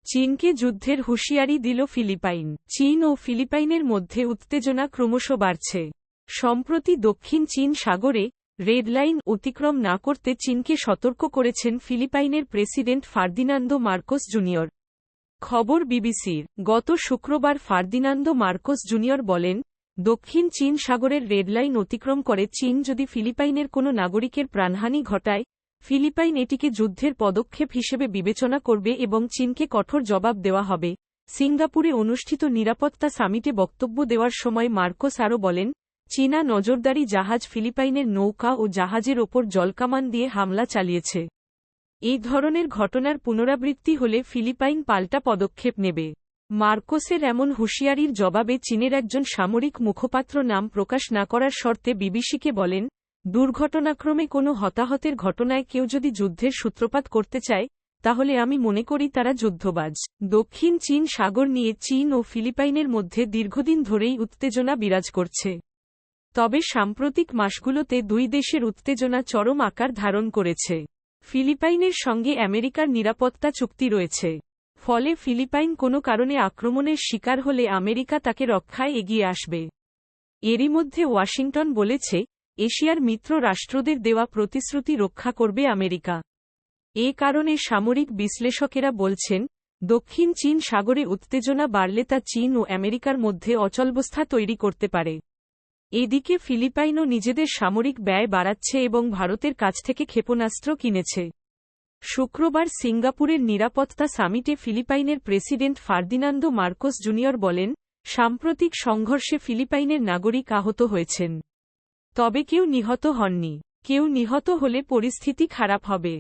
চীনকে যুদ্ধের হুঁশিয়ারি দিল ফিলিপাইন। চীন ও ফিলিপাইনের মধ্যে উত্তেজনা ক্রমশ বাড়ছে। সম্প্রতি দক্ষিণ চীন সাগরে রেড লাইন অতিক্রম না করতে চীনকে সতর্ক করেছেন ফিলিপাইনের প্রেসিডেন্ট ফার্দিনান্দো মার্কোস জুনিয়র। খবর বিবিসির। গত শুক্রবার ফার্দিনান্দো মার্কোস জুনিয়র বলেন, দক্ষিণ চীন সাগরের রেড লাইন অতিক্রম করে চীন যদি ফিলিপাইনের কোনো নাগরিকের প্রাণহানি ঘটায়, ফিলিপাইন এটিকে যুদ্ধের পদক্ষেপ হিসেবে বিবেচনা করবে এবং চীনকে কঠোর জবাব দেওয়া হবে। সিঙ্গাপুরে অনুষ্ঠিত নিরাপত্তা সামিটে বক্তব্য দেওয়ার সময় মার্কোস আরও বলেন, চীনা নজরদারি জাহাজ ফিলিপাইনের নৌকা ও জাহাজের ওপর জলকামান দিয়ে হামলা চালিয়েছে। এই ধরনের ঘটনার পুনরাবৃত্তি হলে ফিলিপাইন পাল্টা পদক্ষেপ নেবে। মার্কোসের এমন হুঁশিয়ারির জবাবে চীনের একজন সামরিক মুখপাত্র নাম প্রকাশ না করার শর্তে বিবিসিকে বলেন, দুর্ঘটনাক্রমে কোনো হতাহতের ঘটনায় কেউ যদি যুদ্ধের সূত্রপাত করতে চায়, তাহলে আমি মনে করি তারা যুদ্ধবাজ। দক্ষিণ চীন সাগর নিয়ে চীন ও ফিলিপাইনের মধ্যে দীর্ঘদিন ধরেই উত্তেজনা বিরাজ করছে। তবে সাম্প্রতিক মাসগুলোতে দুই দেশের উত্তেজনা চরম আকার ধারণ করেছে। ফিলিপাইনের সঙ্গে আমেরিকার নিরাপত্তা চুক্তি রয়েছে। ফলে ফিলিপাইন কোনো কারণে আক্রমণের শিকার হলে আমেরিকা তাকে রক্ষায় এগিয়ে আসবে। এরই মধ্যে ওয়াশিংটন বলেছে, এশিয়ার মিত্র রাষ্ট্রদের দেওয়া প্রতিশ্রুতি রক্ষা করবে আমেরিকা। এ কারণে সামরিক বিশ্লেষকেরা বলছেন, দক্ষিণ চীন সাগরে উত্তেজনা বাড়লে তা চীন ও আমেরিকার মধ্যে অচলাবস্থা তৈরি করতে পারে। এদিকে ফিলিপাইনও নিজেদের সামরিক ব্যয় বাড়াচ্ছে এবং ভারতের কাছ থেকে ক্ষেপণাস্ত্র কিনেছে। শুক্রবার সিঙ্গাপুরের নিরাপত্তা সামিটে ফিলিপাইনের প্রেসিডেন্ট ফার্দিনান্দো মার্কোস জুনিয়র বলেন, সাম্প্রতিক সংঘর্ষে ফিলিপাইনের নাগরিক আহত হয়েছেন। তবে কেউ নিহত হননি। কেউ নিহত হলে পরিস্থিতি খারাপ হবে।